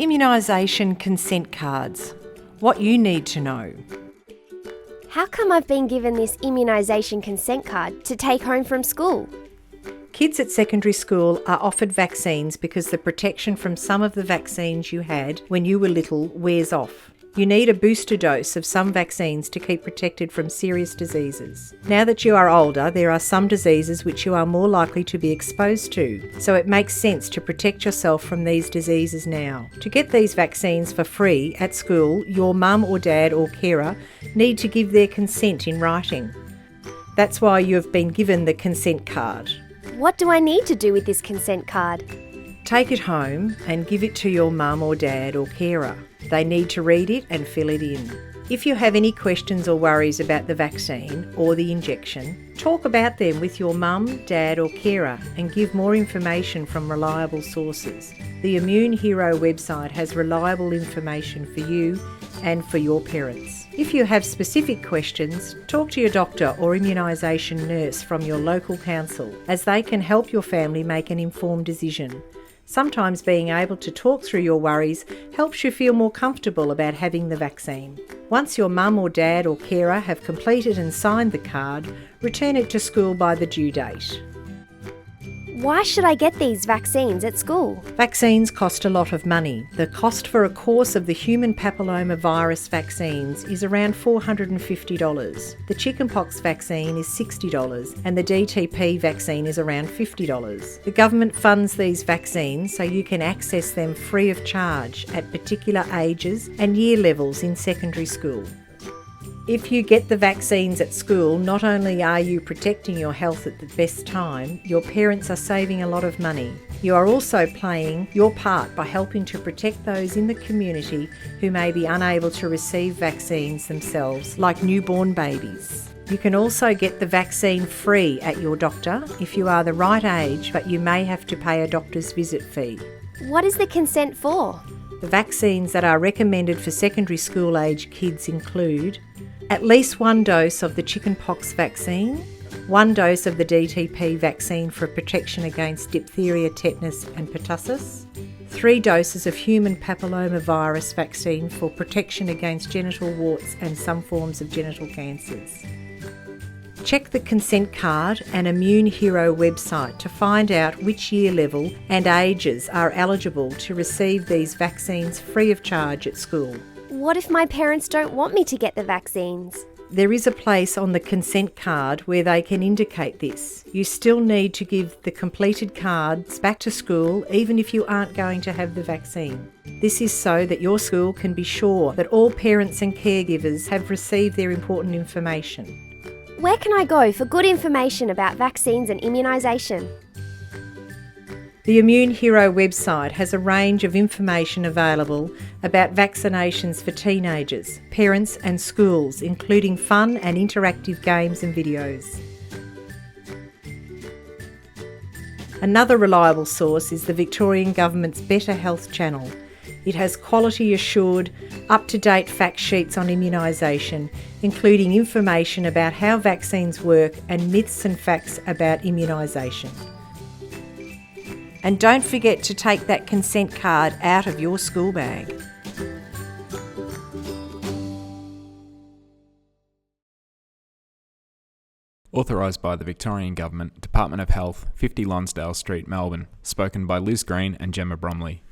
Immunisation Consent Cards. What you need to know. How come I've been given this immunisation consent card to take home from school? Kids at secondary school are offered vaccines because the protection from some of the vaccines you had when you were little wears off. You need a booster dose of some vaccines to keep protected from serious diseases. Now that you are older, there are some diseases which you are more likely to be exposed to, so it makes sense to protect yourself from these diseases now. To get these vaccines for free at school, your mum or dad or carer need to give their consent in writing. That's why you have been given the consent card. What do I need to do with this consent card? Take it home and give it to your mum or dad or carer. They need to read it and fill it in. If you have any questions or worries about the vaccine or the injection, talk about them with your mum, dad or carer and give more information from reliable sources. The Immune Hero website has reliable information for you and for your parents. If you have specific questions, talk to your doctor or immunisation nurse from your local council, as they can help your family make an informed decision. Sometimes being able to talk through your worries helps you feel more comfortable about having the vaccine. Once your mum or dad or carer have completed and signed the card, return it to school by the due date. Why should I get these vaccines at school? Vaccines cost a lot of money. The cost for a course of the human papilloma virus vaccines is around $450. The chickenpox vaccine is $60 and the DTP vaccine is around $50. The government funds these vaccines so you can access them free of charge at particular ages and year levels in secondary school. If you get the vaccines at school, not only are you protecting your health at the best time, your parents are saving a lot of money. You are also playing your part by helping to protect those in the community who may be unable to receive vaccines themselves, like newborn babies. You can also get the vaccine free at your doctor if you are the right age, but you may have to pay a doctor's visit fee. What is the consent for? The vaccines that are recommended for secondary school age kids include at least one dose of the chickenpox vaccine, one dose of the DTP vaccine for protection against diphtheria, tetanus and pertussis, 3 doses of human papilloma virus vaccine for protection against genital warts and some forms of genital cancers. Check the consent card and Immune Hero website to find out which year level and ages are eligible to receive these vaccines free of charge at school. What if my parents don't want me to get the vaccines? There is a place on the consent card where they can indicate this. You still need to give the completed cards back to school even if you aren't going to have the vaccine. This is so that your school can be sure that all parents and caregivers have received their important information. Where can I go for good information about vaccines and immunisation? The Immune Hero website has a range of information available about vaccinations for teenagers, parents and schools, including fun and interactive games and videos. Another reliable source is the Victorian Government's Better Health channel. It has quality assured, up-to-date fact sheets on immunisation, including information about how vaccines work and myths and facts about immunisation. And don't forget to take that consent card out of your school bag. Authorised by the Victorian Government, Department of Health, 50 Lonsdale Street, Melbourne. Spoken by Liz Green and Gemma Bromley.